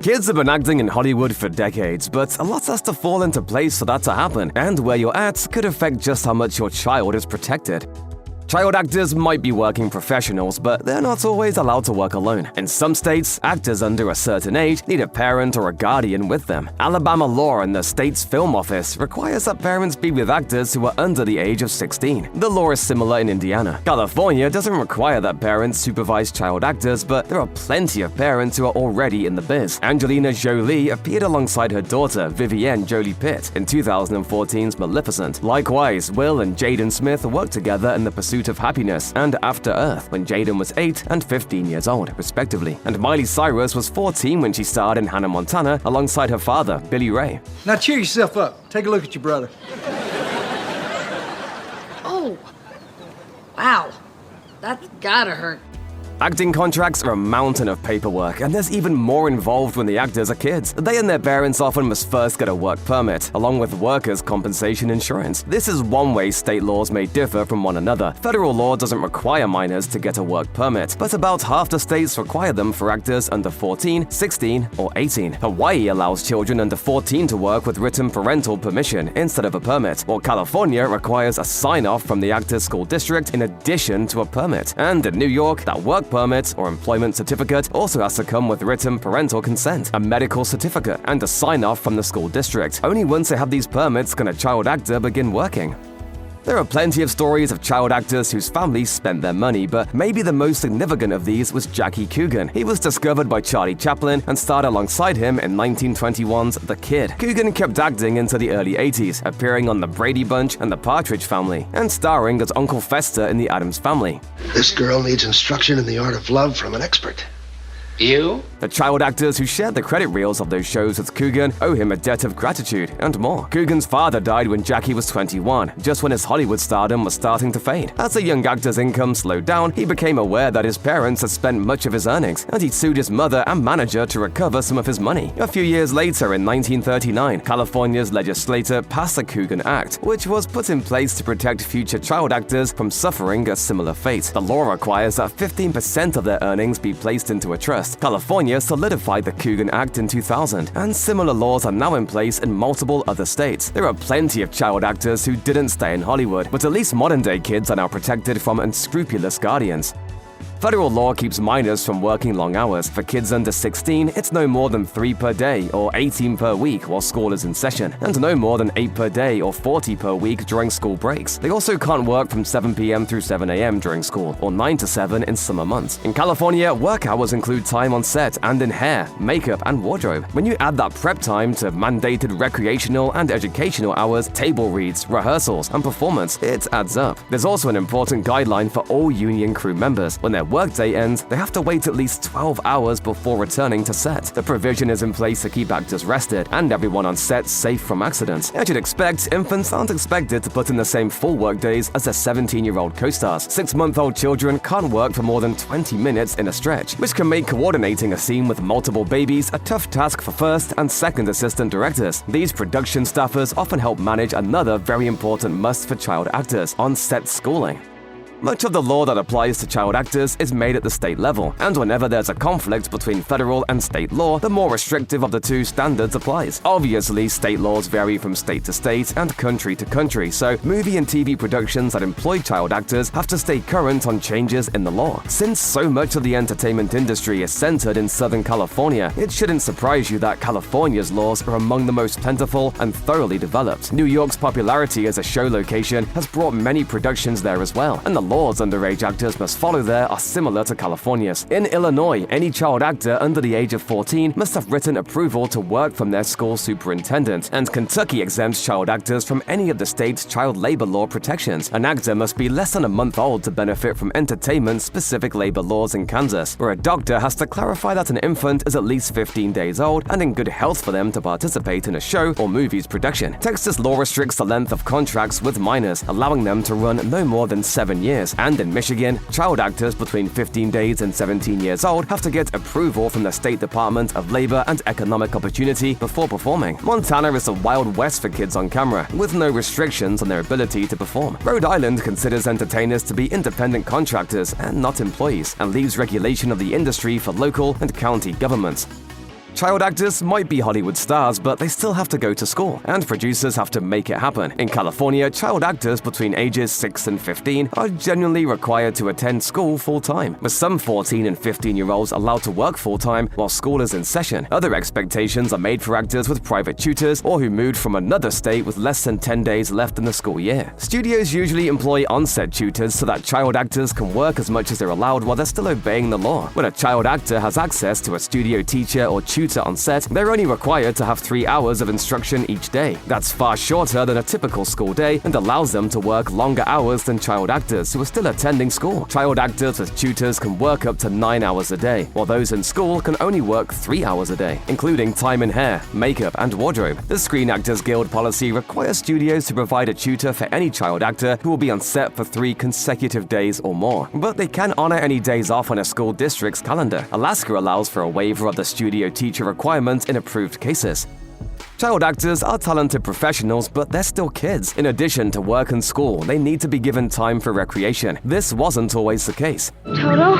Kids have been acting in Hollywood for decades, but a lot has to fall into place for that to happen, and where you're at could affect just how much your child is protected. Child actors might be working professionals, but they're not always allowed to work alone. In some states, actors under a certain age need a parent or a guardian with them. Alabama law and the state's film office requires that parents be with actors who are under the age of 16. The law is similar in Indiana. California doesn't require that parents supervise child actors, but there are plenty of parents who are already in the biz. Angelina Jolie appeared alongside her daughter, Vivienne Jolie Pitt, in 2014's Maleficent. Likewise, Will and Jaden Smith worked together in The Pursuit of Happiness and After Earth when Jaden was 8 and 15 years old, respectively. And Miley Cyrus was 14 when she starred in Hannah Montana alongside her father, Billy Ray. Now cheer yourself up. Take a look at your brother. Oh, wow. That's gotta hurt. Acting contracts are a mountain of paperwork, and there's even more involved when the actors are kids. They and their parents often must first get a work permit, along with workers' compensation insurance. This is one way state laws may differ from one another. Federal law doesn't require minors to get a work permit, but about half the states require them for actors under 14, 16, or 18. Hawaii allows children under 14 to work with written parental permission instead of a permit, while California requires a sign-off from the actor's school district in addition to a permit. And in New York, that work permit or employment certificate also has to come with written parental consent, a medical certificate, and a sign-off from the school district. Only once they have these permits can a child actor begin working. There are plenty of stories of child actors whose families spent their money, but maybe the most significant of these was Jackie Coogan. He was discovered by Charlie Chaplin and starred alongside him in 1921's The Kid. Coogan kept acting into the early 80s, appearing on The Brady Bunch and The Partridge Family, and starring as Uncle Fester in The Addams Family. This girl needs instruction in the art of love from an expert. You? The child actors who shared the credit reels of those shows with Coogan owe him a debt of gratitude and more. Coogan's father died when Jackie was 21, just when his Hollywood stardom was starting to fade. As the young actor's income slowed down, he became aware that his parents had spent much of his earnings, and he sued his mother and manager to recover some of his money. A few years later, in 1939, California's legislature passed the Coogan Act, which was put in place to protect future child actors from suffering a similar fate. The law requires that 15% of their earnings be placed into a trust. California solidified the Coogan Act in 2000, and similar laws are now in place in multiple other states. There are plenty of child actors who didn't stay in Hollywood, but at least modern-day kids are now protected from unscrupulous guardians. Federal law keeps minors from working long hours. For kids under 16, it's no more than 3 per day or 18 per week while school is in session, and no more than 8 per day or 40 per week during school breaks. They also can't work from 7 p.m. through 7 a.m. during school, or 9 to 7 in summer months. In California, work hours include time on set and in hair, makeup, and wardrobe. When you add that prep time to mandated recreational and educational hours, table reads, rehearsals, and performance, it adds up. There's also an important guideline for all union crew members. When their workday ends, they have to wait at least 12 hours before returning to set. The provision is in place to keep actors rested and everyone on set safe from accidents. As you'd expect, infants aren't expected to put in the same full work days as their 17-year-old co-stars. 6-month-old children can't work for more than 20 minutes in a stretch, which can make coordinating a scene with multiple babies a tough task for first and second assistant directors. These production staffers often help manage another very important must for child actors: on-set schooling. Much of the law that applies to child actors is made at the state level, and whenever there's a conflict between federal and state law, the more restrictive of the two standards applies. Obviously, state laws vary from state to state and country to country, so movie and TV productions that employ child actors have to stay current on changes in the law. Since so much of the entertainment industry is centered in Southern California, it shouldn't surprise you that California's laws are among the most plentiful and thoroughly developed. New York's popularity as a show location has brought many productions there as well, and the laws underage actors must follow there are similar to California's. In Illinois, any child actor under the age of 14 must have written approval to work from their school superintendent, and Kentucky exempts child actors from any of the state's child labor law protections. An actor must be less than a month old to benefit from entertainment-specific labor laws in Kansas, where a doctor has to clarify that an infant is at least 15 days old and in good health for them to participate in a show or movie's production. Texas law restricts the length of contracts with minors, allowing them to run no more than 7 years. And in Michigan, child actors between 15 days and 17 years old have to get approval from the State Department of Labor and Economic Opportunity before performing. Montana is the Wild West for kids on camera, with no restrictions on their ability to perform. Rhode Island considers entertainers to be independent contractors and not employees, and leaves regulation of the industry for local and county governments. Child actors might be Hollywood stars, but they still have to go to school, and producers have to make it happen. In California, child actors between ages 6 and 15 are generally required to attend school full-time, with some 14 and 15-year-olds allowed to work full-time while school is in session. Other expectations are made for actors with private tutors or who moved from another state with less than 10 days left in the school year. Studios usually employ on-set tutors so that child actors can work as much as they're allowed while they're still obeying the law. When a child actor has access to a studio teacher or tutor on set, they're only required to have 3 hours of instruction each day. That's far shorter than a typical school day and allows them to work longer hours than child actors who are still attending school. Child actors with tutors can work up to 9 hours a day, while those in school can only work 3 hours a day, including time in hair, makeup, and wardrobe. The Screen Actors Guild policy requires studios to provide a tutor for any child actor who will be on set for 3 consecutive days or more, but they can honor any days off on a school district's calendar. Alaska allows for a waiver of the studio teacher requirement in approved cases. Child actors are talented professionals, but they're still kids. In addition to work and school, they need to be given time for recreation. This wasn't always the case. Toto?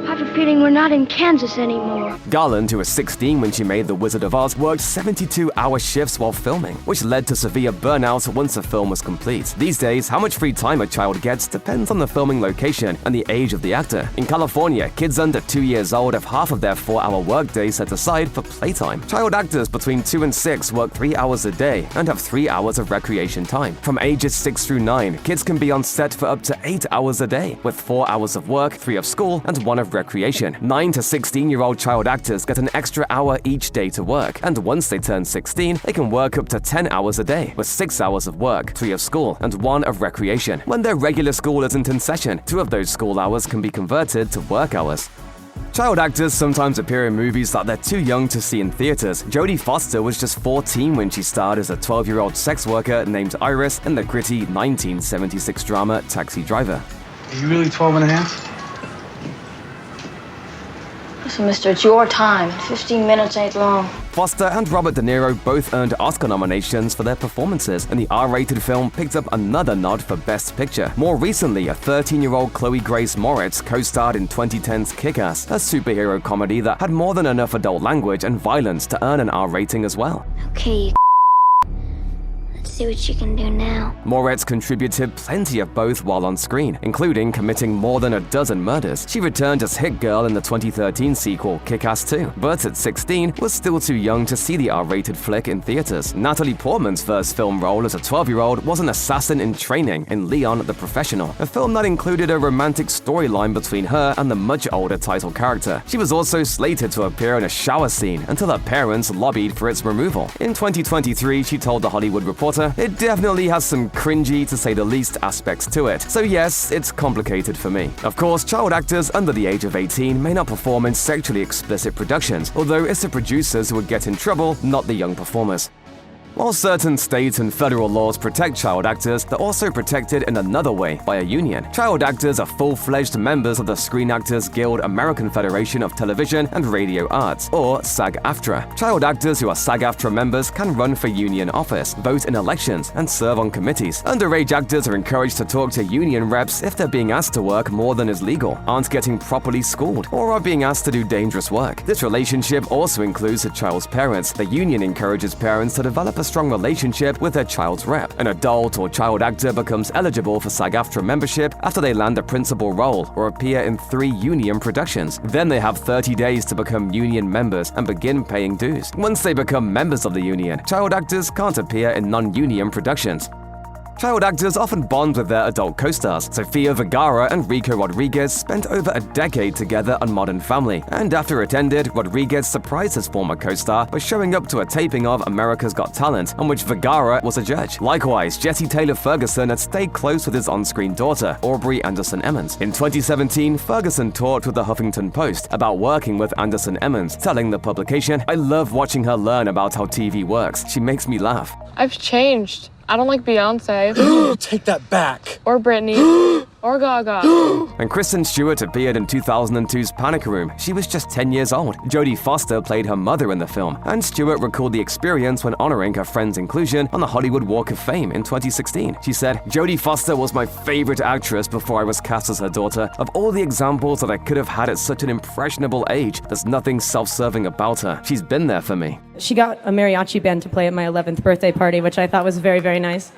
I have a feeling we're not in Kansas anymore. Garland, who was 16 when she made The Wizard of Oz, worked 72-hour shifts while filming, which led to severe burnout once the film was complete. These days, how much free time a child gets depends on the filming location and the age of the actor. In California, kids under 2 years old have half of their 4-hour workday set aside for playtime. Child actors between 2 and 6 work 3 hours a day and have 3 hours of recreation time. From ages 6 through 9, kids can be on set for up to 8 hours a day, with 4 hours of work, 3 of school, and 1 of recreation. 9 to 16-year-old child actors get an extra hour each day to work, and once they turn 16, they can work up to 10 hours a day, with 6 hours of work, 3 of school, and 1 of recreation. When their regular school isn't in session, 2 of those school hours can be converted to work hours. Child actors sometimes appear in movies that they're too young to see in theaters. Jodie Foster was just 14 when she starred as a 12-year-old sex worker named Iris in the gritty 1976 drama Taxi Driver. Are you really 12 and a half? Listen, mister, it's your time. 15 minutes ain't long. Foster and Robert De Niro both earned Oscar nominations for their performances, and the R-rated film picked up another nod for Best Picture. More recently, a 13-year-old Chloe Grace Moretz co-starred in 2010's Kick-Ass, a superhero comedy that had more than enough adult language and violence to earn an R rating as well. Okay, let's see what you can do now. Moretz contributed plenty of both while on screen, including committing more than a dozen murders. She returned as Hit Girl in the 2013 sequel Kick-Ass 2, but at 16 was still too young to see the R-rated flick in theaters. Natalie Portman's first film role as a 12-year-old was an assassin in training in Leon the Professional, a film that included a romantic storyline between her and the much older title character. She was also slated to appear in a shower scene until her parents lobbied for its removal. In 2023, she told The Hollywood Reporter, "It definitely has some cringy, to say the least, aspects to it. So yes, it's complicated for me." Of course, child actors under the age of 18 may not perform in sexually explicit productions, although it's the producers who would get in trouble, not the young performers. While certain state and federal laws protect child actors, they're also protected in another way by a union. Child actors are full-fledged members of the Screen Actors Guild American Federation of Television and Radio Arts, or SAG-AFTRA. Child actors who are SAG-AFTRA members can run for union office, vote in elections, and serve on committees. Underage actors are encouraged to talk to union reps if they're being asked to work more than is legal, aren't getting properly schooled, or are being asked to do dangerous work. This relationship also includes the child's parents. The union encourages parents to develop a strong relationship with their child's rep. An adult or child actor becomes eligible for SAG-AFTRA membership after they land a principal role or appear in 3 union productions. Then they have 30 days to become union members and begin paying dues. Once they become members of the union, child actors can't appear in non-union productions. Child actors often bond with their adult co-stars. Sofia Vergara and Rico Rodriguez spent over a decade together on Modern Family, and after it ended, Rodriguez surprised his former co-star by showing up to a taping of America's Got Talent, on which Vergara was a judge. Likewise, Jesse Taylor Ferguson had stayed close with his on-screen daughter, Aubrey Anderson Emmons. In 2017, Ferguson talked with the Huffington Post about working with Anderson Emmons, telling the publication, "I love watching her learn about how TV works. She makes me laugh." I've changed. I don't like Beyonce. Take that back. Or Britney. Or Gaga. And Kristen Stewart appeared in 2002's Panic Room. She was just 10 years old. Jodie Foster played her mother in the film, and Stewart recalled the experience when honoring her friend's inclusion on the Hollywood Walk of Fame in 2016. She said, "Jodie Foster was my favorite actress before I was cast as her daughter. Of all the examples that I could have had at such an impressionable age, there's nothing self-serving about her. She's been there for me." She got a mariachi band to play at my 11th birthday party, which I thought was very, very nice.